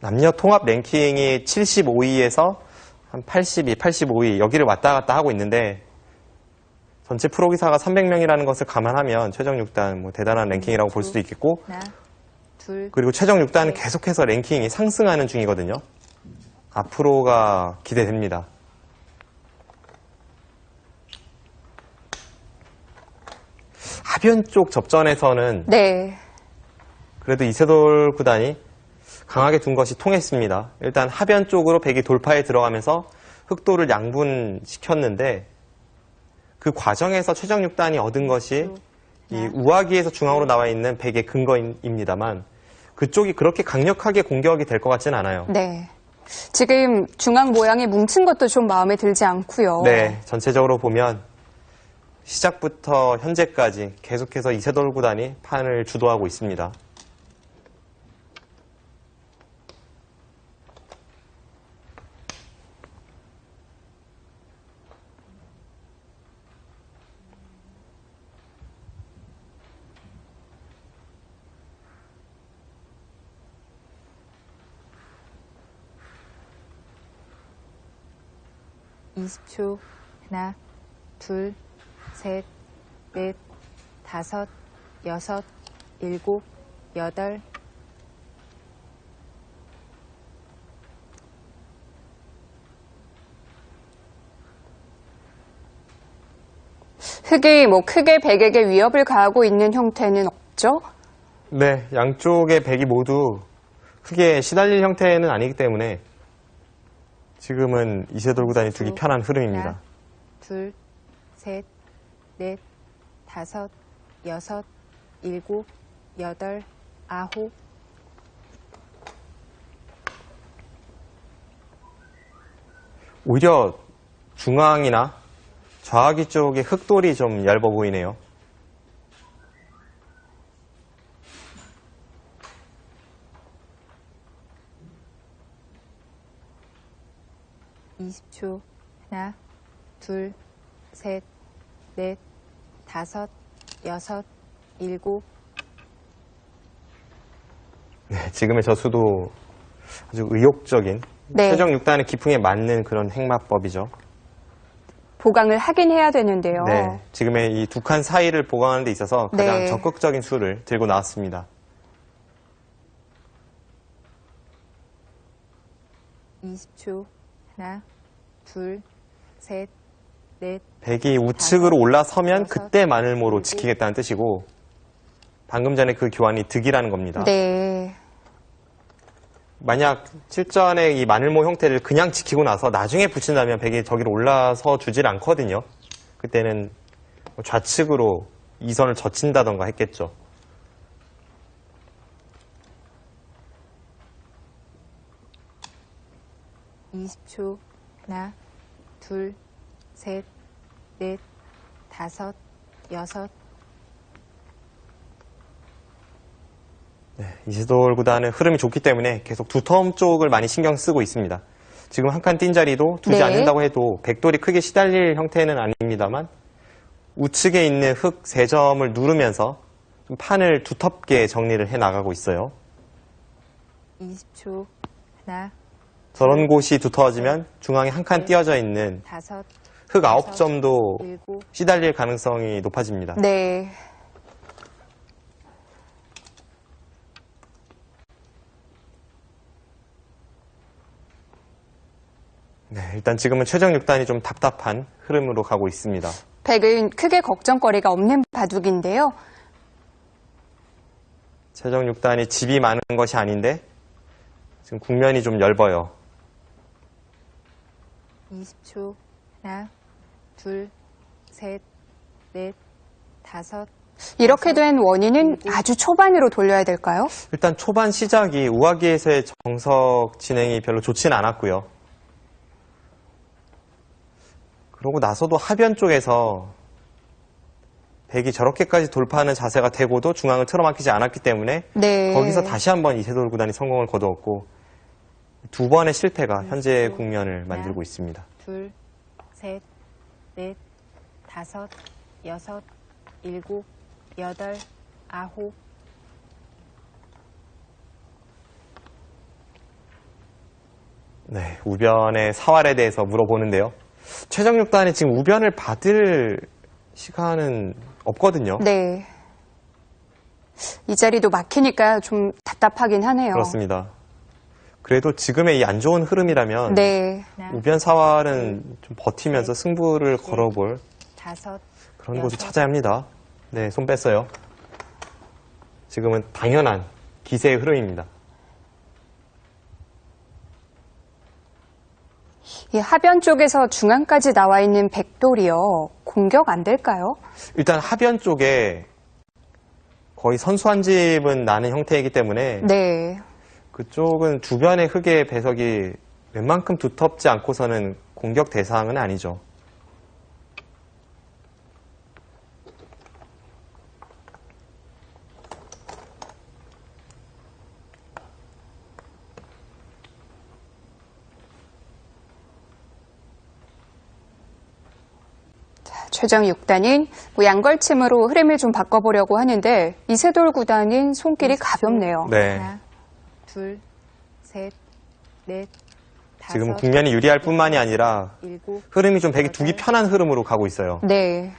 남녀 통합 랭킹이 75위에서 한 82, 85위 여기를 왔다 갔다 하고 있는데 전체 프로기사가 300명이라는 것을 감안하면 최정 6단 뭐 대단한 랭킹이라고 볼 수도 있겠고 하나, 둘, 그리고 최정 6단은 계속해서 랭킹이 상승하는 중이거든요. 앞으로가 기대됩니다. 하변 쪽 접전에서는 네. 그래도 이세돌 구단이 강하게 둔 것이 통했습니다. 일단 하변 쪽으로 백이 돌파에 들어가면서 흑도를 양분시켰는데 그 과정에서 최정 6단이 얻은 것이 이 우하기에서 중앙으로 나와 있는 백의 근거입니다만 그쪽이 그렇게 강력하게 공격이 될 것 같지는 않아요. 네. 지금 중앙 모양이 뭉친 것도 좀 마음에 들지 않고요. 네, 전체적으로 보면 시작부터 현재까지 계속해서 이세돌 구단이 판을 주도하고 있습니다. (20초) 하나, 둘, 셋, 넷, 다섯, 여섯, 일곱, 여덟. 흑이 뭐 크게 백에게 위협을 가하고 있는 형태는 없죠? 네, 양쪽의 백이 모두 흑에 시달릴 형태는 아니기 때문에 지금은 이세돌 구단이 두기 편한 흐름입니다. 하나, 둘, 셋, 넷, 다섯, 여섯, 일곱, 여덟, 아홉. 오히려 중앙이나 좌하기 쪽의 흑돌이 좀 얇아 보이네요. (20초) 하나, 둘, 셋, 넷, 다섯, 여섯, 일곱. 네, 지금의 저수도 아주 의욕적인 네. 최정 6단의 기풍에 맞는 그런 행마법이죠. 보강을 하긴 해야 되는데요. 네, 지금의 이 두 칸 사이를 보강하는 데 있어서 가장 네. 적극적인 수를 들고 나왔습니다. (20초) 하나, 둘, 셋, 넷. 백이 우측으로 올라서면 여섯, 그때 마늘모로 일곱. 지키겠다는 뜻이고 방금 전에 그 교환이 득이라는 겁니다. 네. 만약 실전에 이 마늘모 형태를 그냥 지키고 나서 나중에 붙인다면 백이 저기로 올라서 주질 않거든요. 그때는 좌측으로 이선을 젖힌다던가 했겠죠. 20초. 하나, 둘, 셋, 넷, 다섯, 여섯. 네, 이세돌 구단은 흐름이 좋기 때문에 계속 두텀 쪽을 많이 신경 쓰고 있습니다. 지금 한 칸 뛴 자리도 두지 않는다고 해도 백돌이 크게 시달릴 형태는 아닙니다만 우측에 있는 흙 3점을 누르면서 좀 판을 두텁게 정리를 해 나가고 있어요. 20초. 하나, 저런 곳이 두터워지면 중앙에 한 칸 띄어져 있는 다섯, 흙 9점도 일곱. 시달릴 가능성이 높아집니다. 네. 네, 일단 지금은 최정 6단이 좀 답답한 흐름으로 가고 있습니다. 백은 크게 걱정거리가 없는 바둑인데요. 최정 6단이 집이 많은 것이 아닌데 지금 국면이 좀 얇아요. 20초. 하나, 둘, 셋, 넷, 다섯. 이렇게 된 원인은 아주 초반으로 돌려야 될까요? 일단 초반 시작이 우아기에서의 정석 진행이 별로 좋지는 않았고요. 그러고 나서도 하변 쪽에서 백이 저렇게까지 돌파하는 자세가 되고도 중앙을 틀어막히지 않았기 때문에 네. 거기서 다시 한번 이세돌 구단이 성공을 거두었고 두 번의 실패가 현재 국면을 만들고 있습니다. 둘, 셋, 넷, 다섯, 여섯, 일곱, 여덟, 아홉. 네, 우변의 사활에 대해서 물어보는데요. 최정 6단이 지금 우변을 받을 시간은 없거든요. 네. 이 자리도 막히니까 좀 답답하긴 하네요. 그렇습니다. 그래도 지금의 이 안 좋은 흐름이라면 네. 우변 사활은 좀 버티면서 승부를 걸어볼 다섯, 그런 곳을 찾아야 합니다. 네, 손 뺐어요. 지금은 당연한 기세의 흐름입니다. 이 하변 쪽에서 중앙까지 나와 있는 백돌이요. 공격 안 될까요? 일단 하변 쪽에 거의 선수 한 집은 나는 형태이기 때문에 네. 그쪽은 주변의 흙의 배석이 웬만큼 두텁지 않고서는 공격 대상은 아니죠. 최정 6단은 양걸침으로 흐름을 좀 바꿔보려고 하는데 이세돌 구단은 손길이 가볍네요. 네. 하나, 둘, 셋, 넷, 다섯. 지금 국면이 유리할 뿐만이 아니라 일곱, 흐름이 좀 백이 두기 편한 흐름으로 가고 있어요. 네.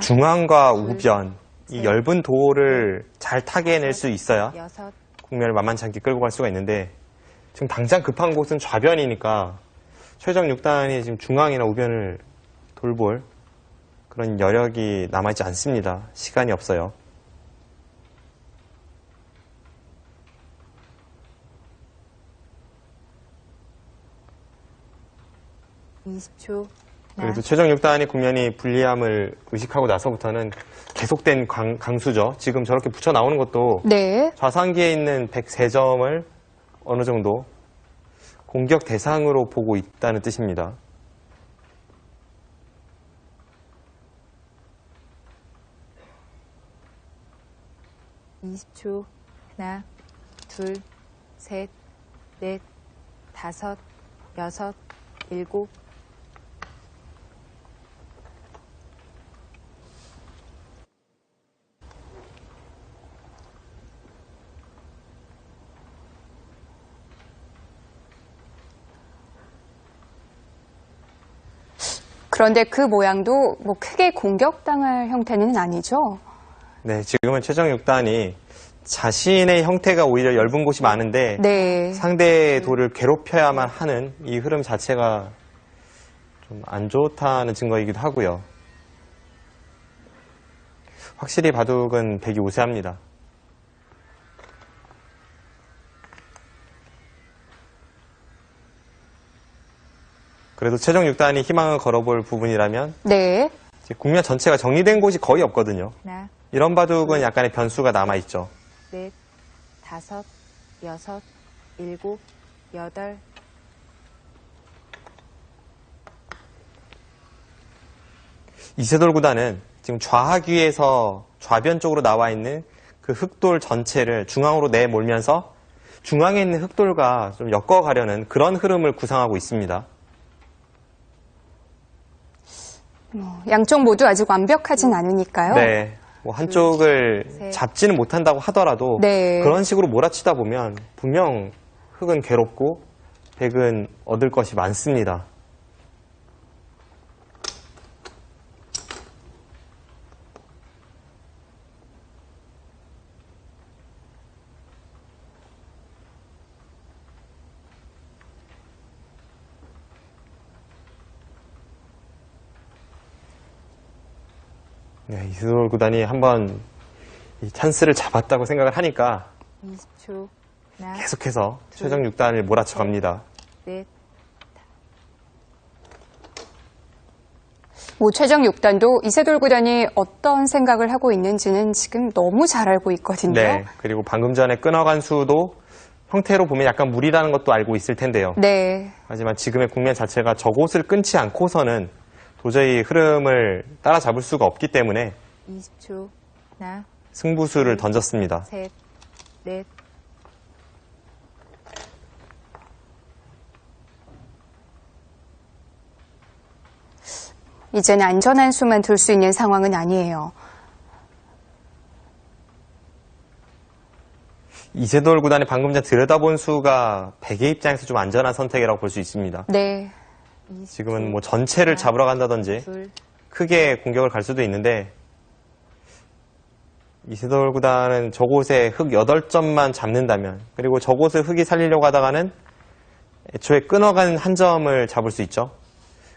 중앙과 우변, 이 엷은 도를 잘 타개낼 수 있어야 여섯, 국면을 만만치 않게 끌고 갈 수가 있는데 지금 당장 급한 곳은 좌변이니까 최정 6단이 지금 중앙이나 우변을 돌볼 그런 여력이 남아있지 않습니다. 시간이 없어요. 그래도 최정 6단이 국면이 불리함을 의식하고 나서부터는 계속된 강수죠. 지금 저렇게 붙여 나오는 것도 네. 좌상기에 있는 103점을 어느 정도 공격 대상으로 보고 있다는 뜻입니다. 하나, 둘, 셋, 넷, 다섯, 여섯, 일곱. 그런데 그 모양도 뭐 크게 공격당할 형태는 아니죠? 네, 지금은 최정 6단이 자신의 형태가 오히려 엷은 곳이 많은데 네. 상대의 돌을 괴롭혀야만 하는 이 흐름 자체가 좀 안 좋다는 증거이기도 하고요. 확실히 바둑은 백이 우세합니다. 그래도 최종 6단이 희망을 걸어볼 부분이라면 네. 국면 전체가 정리된 곳이 거의 없거든요. 하나, 이런 바둑은 약간의 변수가 남아있죠. 넷, 다섯, 여섯, 일곱, 여덟. 이세돌 구단은 지금 좌하귀에서 좌변 쪽으로 나와 있는 그 흑돌 전체를 중앙으로 내몰면서 중앙에 있는 흑돌과 좀 엮어가려는 그런 흐름을 구상하고 있습니다. 양쪽 모두 아직 완벽하진 않으니까요. 네. 뭐 한쪽을 잡지는 못한다고 하더라도 네. 그런 식으로 몰아치다 보면 분명 흑은 괴롭고 백은 얻을 것이 많습니다. 네, 이세돌 구단이 한번 이 찬스를 잡았다고 생각을 하니까 20초. 하나, 계속해서 최종 6단을 몰아쳐 갑니다. 넷. 뭐 최종 6단도 이세돌 구단이 어떤 생각을 하고 있는지는 지금 너무 잘 알고 있거든요. 네, 그리고 방금 전에 끊어간 수도 형태로 보면 약간 무리라는 것도 알고 있을 텐데요. 네. 하지만 지금의 국면 자체가 저곳을 끊지 않고서는 도저히 흐름을 따라잡을 수가 없기 때문에 20초. 하나, 승부수를 던졌습니다. 셋, 넷. 이제는 안전한 수만 둘 수 있는 상황은 아니에요. 이세돌 구단이 방금 전 들여다본 수가 백의 입장에서 좀 안전한 선택이라고 볼 수 있습니다. 네. 지금은 뭐 전체를 잡으러 간다든지 둘, 크게 공격을 갈 수도 있는데 이세돌 구단은 저곳에 흑 8점만 잡는다면 그리고 저곳을 흑이 살리려고 하다가는 애초에 끊어간 한 점을 잡을 수 있죠.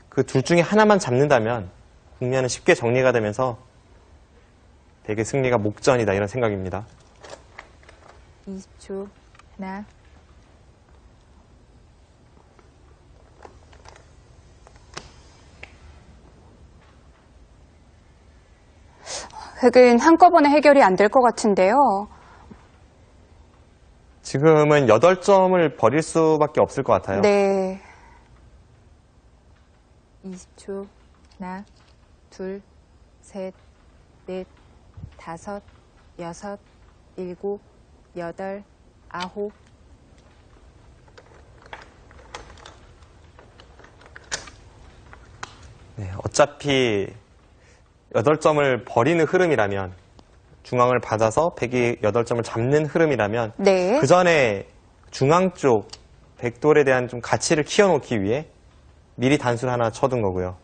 그 둘 중에 하나만 잡는다면 국면은 쉽게 정리가 되면서 백의 승리가 목전이다 이런 생각입니다. 20초. 하나, 흑은 한꺼번에 해결이 안 될 것 같은데요. 지금은 8점을 버릴 수밖에 없을 것 같아요. 네. 20초. 하나, 둘, 셋, 넷, 다섯, 여섯, 일곱, 여덟, 아홉. 네, 어차피 8점을 버리는 흐름이라면 중앙을 받아서 백이 8점을 잡는 흐름이라면 네. 그 전에 중앙 쪽 백돌에 대한 좀 가치를 키워놓기 위해 미리 단수를 하나 쳐둔 거고요.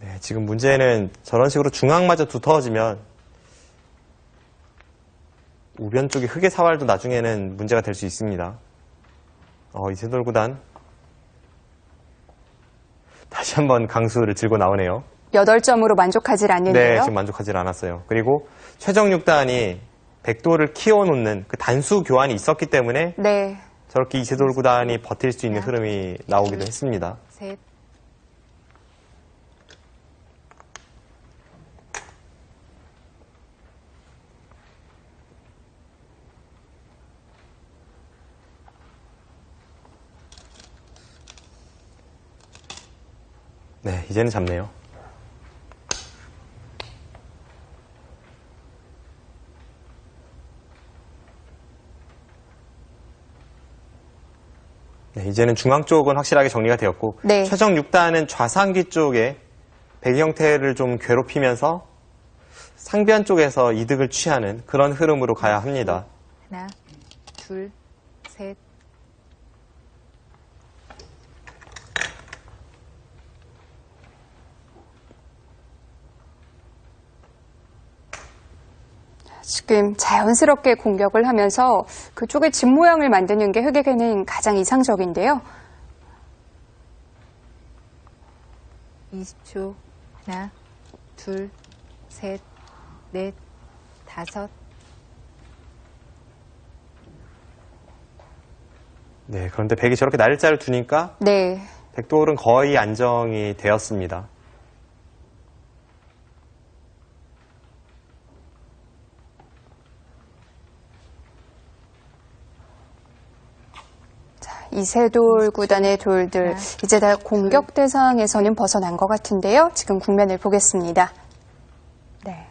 네, 지금 문제는 저런 식으로 중앙마저 두터워지면 우변 쪽의 흑의 사활도 나중에는 문제가 될 수 있습니다. 이세돌 구단 다시 한번 강수를 들고 나오네요. 8점으로 만족하질 않는데요. 네, 지금 만족하지 않았어요. 그리고 최종 6단이 백돌을 키워놓는 그 단수 교환이 있었기 때문에 네. 저렇게 이세돌 구단이 버틸 수 있는 흐름이 나오기도 했습니다. 셋. 네, 이제는 잡네요. 네, 이제는 중앙 쪽은 확실하게 정리가 되었고 네. 최종 6단은 좌상귀 쪽에 백 형태를 좀 괴롭히면서 상변 쪽에서 이득을 취하는 그런 흐름으로 가야 합니다. 하나, 둘, 셋. 지금 자연스럽게 공격을 하면서 그쪽에 집 모양을 만드는 게 흑에게는 가장 이상적인데요. 20초. 하나, 둘, 셋, 넷, 다섯. 네, 그런데 백이 저렇게 날짜를 두니까 네. 백돌은 거의 안정이 되었습니다. 이세돌 구단의 돌들 이제 다 공격 대상에서는 벗어난 것 같은데요. 지금 국면을 보겠습니다. 네.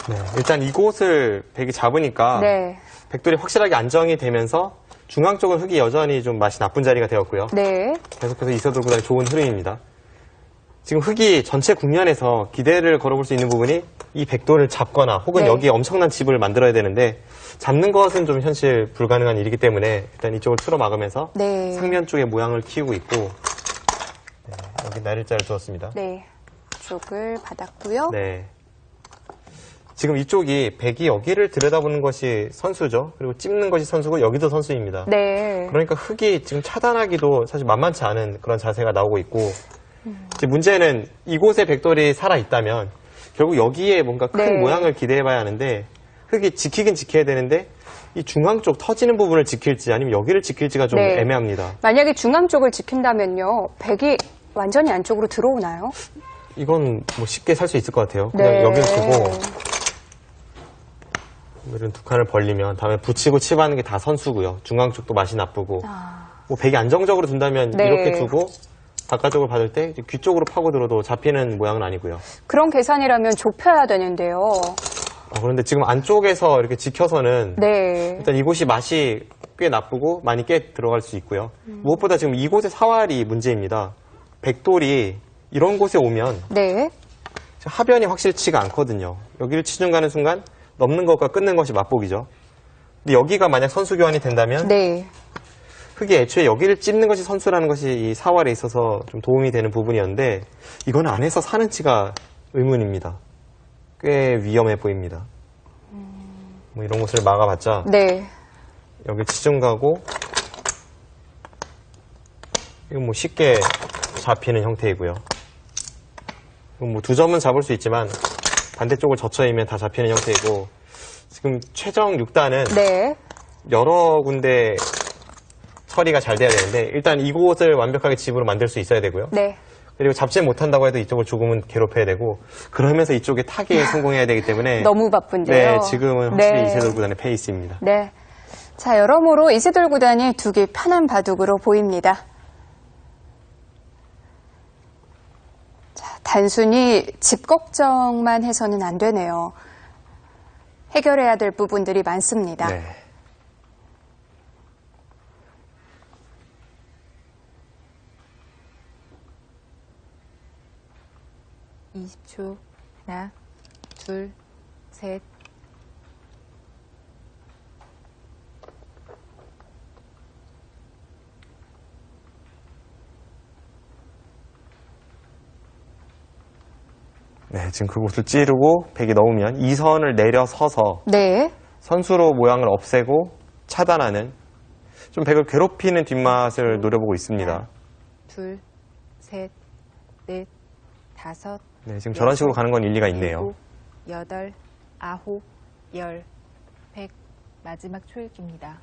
네, 일단 이곳을 백이 잡으니까 네. 백돌이 확실하게 안정이 되면서 중앙 쪽은 흑이 여전히 좀 맛이 나쁜 자리가 되었고요. 네. 계속해서 이세돌 구단이 좋은 흐름입니다. 지금 흑이 전체 국면에서 기대를 걸어볼 수 있는 부분이 이 백돌을 잡거나 혹은 네. 여기에 엄청난 집을 만들어야 되는데 잡는 것은 좀 현실 불가능한 일이기 때문에 일단 이쪽을 틀어 막으면서 네. 상면 쪽에 모양을 키우고 있고 여기 날일자를 두었습니다. 네. 쪽을 받았고요. 네. 지금 이쪽이 백이 여기를 들여다보는 것이 선수죠. 그리고 찝는 것이 선수고 여기도 선수입니다. 네. 그러니까 흑이 지금 차단하기도 사실 만만치 않은 그런 자세가 나오고 있고 이제 문제는 이곳에 백돌이 살아있다면 결국 여기에 뭔가 큰 네. 모양을 기대해봐야 하는데 흑이 지키긴 지켜야 되는데 이 중앙 쪽 터지는 부분을 지킬지 아니면 여기를 지킬지가 좀 네. 애매합니다. 만약에 중앙 쪽을 지킨다면요. 백이 완전히 안쪽으로 들어오나요? 이건 뭐 쉽게 살 수 있을 것 같아요. 그냥 네. 여기를 두고 이런 두 칸을 벌리면 다음에 붙이고 칩하는 게 다 선수고요. 중앙 쪽도 맛이 나쁘고 뭐 백이 안정적으로 둔다면 네. 이렇게 두고 바깥쪽을 받을 때 귀 쪽으로 파고들어도 잡히는 모양은 아니고요. 그런 계산이라면 좁혀야 되는데요. 그런데 지금 안쪽에서 이렇게 지켜서는 네. 일단 이곳이 맛이 꽤 나쁘고 많이 깨 들어갈 수 있고요. 무엇보다 지금 이곳의 사활이 문제입니다. 백돌이 이런 곳에 오면 네. 하변이 확실치가 않거든요. 여기를 치중 가는 순간 넘는 것과 끊는 것이 맛보기죠. 근데 여기가 만약 선수 교환이 된다면 네. 흑이 애초에 여기를 찝는 것이 선수라는 것이 이 사활에 있어서 좀 도움이 되는 부분이었는데 이건 안에서 사는지가 의문입니다. 꽤 위험해 보입니다. 뭐 이런 곳을 막아봤자 네. 여기 치중 가고 이건 뭐 쉽게 잡히는 형태이고요. 이건 뭐 2점은 잡을 수 있지만 반대쪽을 젖혀이면 다 잡히는 형태이고 지금 최정 6단은 네. 여러 군데 처리가 잘 돼야 되는데 일단 이곳을 완벽하게 집으로 만들 수 있어야 되고요. 네. 그리고 잡지 못한다고 해도 이쪽을 조금은 괴롭혀야 되고 그러면서 이쪽에 타기에 성공해야 되기 때문에 너무 바쁜데요. 네, 지금은 확실히 네. 이세돌 구단의 페이스입니다. 네. 자, 여러모로 이세돌 구단이 두기 편한 바둑으로 보입니다. 자, 단순히 집 걱정만 해서는 안 되네요. 해결해야 될 부분들이 많습니다. 네. (20초) 하나, 둘, 셋. 네, 지금 그곳을 찌르고 백이 넣으면 2선을 내려서서 네. 선수로 모양을 없애고 차단하는 좀 백을 괴롭히는 뒷맛을 노려보고 있습니다. 하나, 둘, 셋, 넷, 다섯. 네, 지금 저런 식으로 가는 건 일리가 있네요. 7, 8, 9, 10, 100. 마지막 초읽기입니다.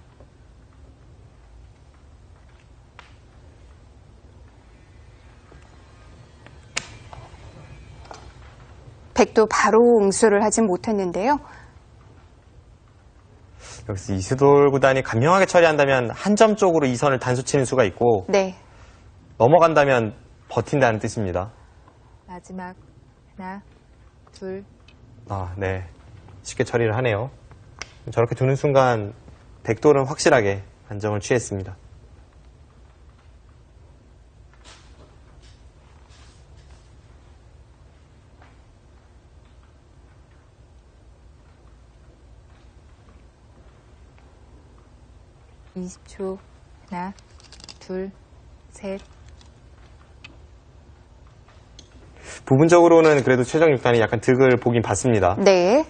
백도 바로 응수를 하진 못했는데요. 여기서 이세돌 구단이 간명하게 처리한다면 한 점 쪽으로 2선을 단수 치는 수가 있고 네. 넘어간다면 버틴다는 뜻입니다. 마지막 하나, 둘, 네. 쉽게 처리를 하네요. 저렇게 두는 순간 백돌은 확실하게 안정을 취했습니다. (20초) 하나, 둘, 셋. 부분적으로는 그래도 최정 6단이 약간 득을 보긴 봤습니다. 네.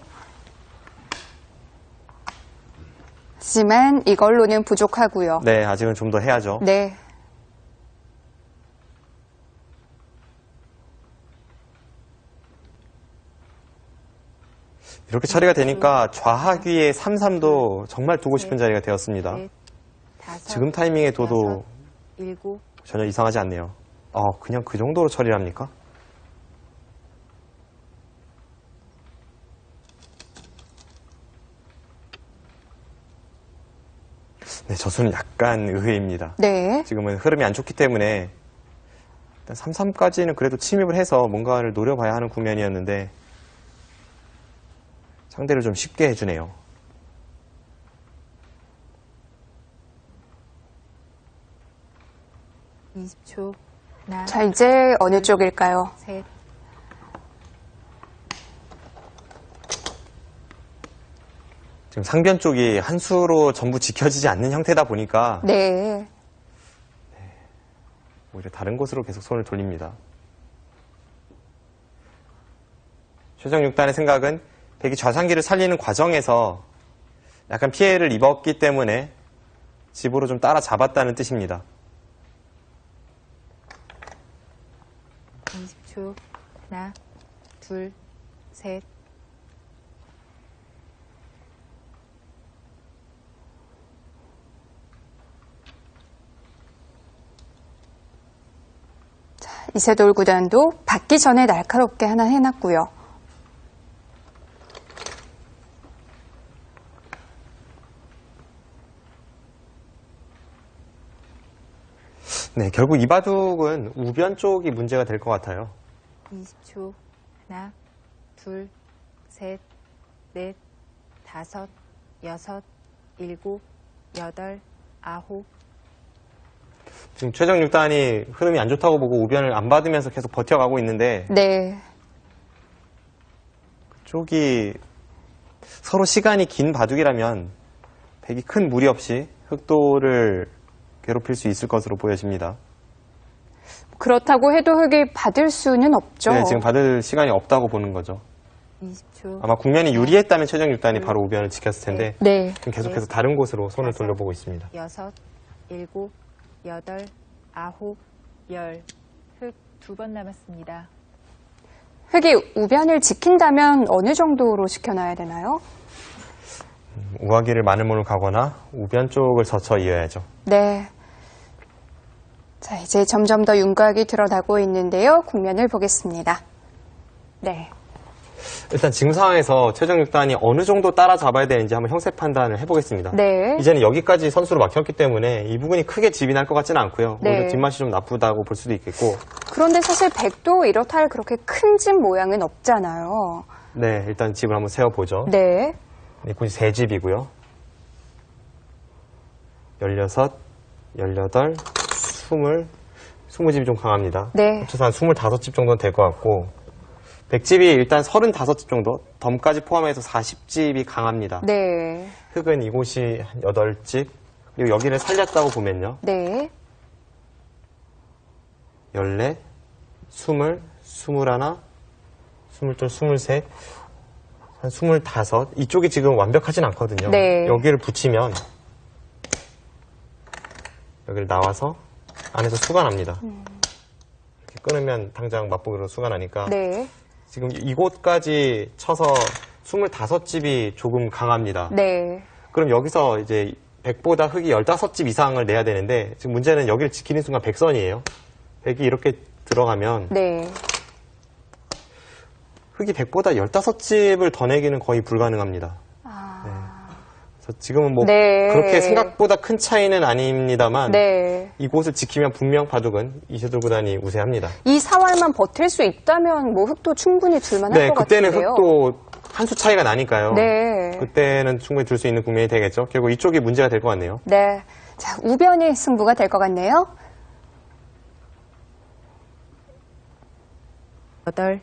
하지만 이걸로는 부족하고요. 네, 아직은 좀 더 해야죠. 네. 이렇게 처리가 되니까 좌하귀의 3-3도 정말 두고 싶은 자리가 되었습니다. 지금 타이밍에 둬도 전혀 이상하지 않네요. 그냥 그 정도로 처리를 합니까? 네, 저수는 약간 의외입니다. 네. 지금은 흐름이 안 좋기 때문에 일단 3-3까지는 그래도 침입을 해서 뭔가를 노려봐야 하는 국면이었는데 상대를 좀 쉽게 해주네요. 자, 이제 어느 쪽일까요? 지금 상변 쪽이 한 수로 전부 지켜지지 않는 형태다 보니까 네. 오히려 다른 곳으로 계속 손을 돌립니다. 최정 6단의 생각은 백이 좌상기를 살리는 과정에서 약간 피해를 입었기 때문에 집으로 좀 따라잡았다는 뜻입니다. 20초. 하나, 둘, 셋. 이세돌 구단도 받기 전에 날카롭게 하나 해놨고요. 네, 결국 이 바둑은 우변 쪽이 문제가 될 것 같아요. 20초. 하나, 둘, 셋, 넷, 다섯, 여섯, 일곱, 여덟, 아홉. 지금 최정 6단이 흐름이 안 좋다고 보고 우변을 안 받으면서 계속 버텨가고 있는데 네. 그쪽이 서로 시간이 긴 바둑이라면 백이 큰 무리 없이 흑도를 괴롭힐 수 있을 것으로 보여집니다. 그렇다고 해도 흑이 받을 수는 없죠. 네, 지금 받을 시간이 없다고 보는 거죠. 20초. 아마 국면이 유리했다면 최정 6단이 바로 우변을 지켰을 텐데 네. 지금 계속해서 다른 곳으로 손을 돌려보고 있습니다. 여섯, 일곱, 여덟, 아홉, 열. 흑 2번 남았습니다. 흑이 우변을 지킨다면 어느 정도로 지켜놔야 되나요? 우하기를 마늘문을 가거나 우변 쪽을 젖혀 이어야죠. 네. 자, 이제 점점 더 윤곽이 드러나고 있는데요. 국면을 보겠습니다. 네. 일단 지금 상황에서 최정 6단이 어느 정도 따라잡아야 되는지 한번 형세 판단을 해보겠습니다. 네. 이제는 여기까지 선수로 막혔기 때문에 이 부분이 크게 집이 날 것 같지는 않고요. 네. 오히려 뒷맛이 좀 나쁘다고 볼 수도 있겠고. 그런데 사실 백도 이렇다 할 그렇게 큰 집 모양은 없잖아요. 네, 일단 집을 한번 세워보죠. 네. 네, 굳이 3집이고요. 16, 18, 20집이 좀 강합니다. 네. 합쳐서 한 25집 정도는 될 것 같고, 100집이 일단 35집 정도, 덤까지 포함해서 40집이 강합니다. 네. 흑은 이곳이 한 8집, 그리고 여기를 살렸다고 보면요. 네. 14, 20, 21, 22, 23, 한 25. 이쪽이 지금 완벽하진 않거든요. 네. 여기를 붙이면 여기를 나와서 안에서 수가 납니다. 이렇게 끊으면 당장 맛보기로 수가 나니까 네. 지금 이곳까지 쳐서 25집이 조금 강합니다. 네. 그럼 여기서 이제 100보다 흑이 15집 이상을 내야 되는데 지금 문제는 여기를 지키는 순간 100선이에요. 100이 이렇게 들어가면 네. 흑이 100보다 15집을 더 내기는 거의 불가능합니다. 네. 그래서 지금은 뭐 네. 그렇게 생각보다 큰 차이는 아닙니다만 네. 이곳을 지키면 분명 바둑은 이세돌 구단이 우세합니다. 이 사활만 버틸 수 있다면 뭐 흑도 충분히 둘만할 네, 것 그때는 같은데요. 흑도 한 수 차이가 나니까요. 네. 그때는 충분히 둘 수 있는 국면이 되겠죠. 결국 이쪽이 문제가 될 것 같네요. 네. 자, 우변이 승부가 될 것 같네요. 8,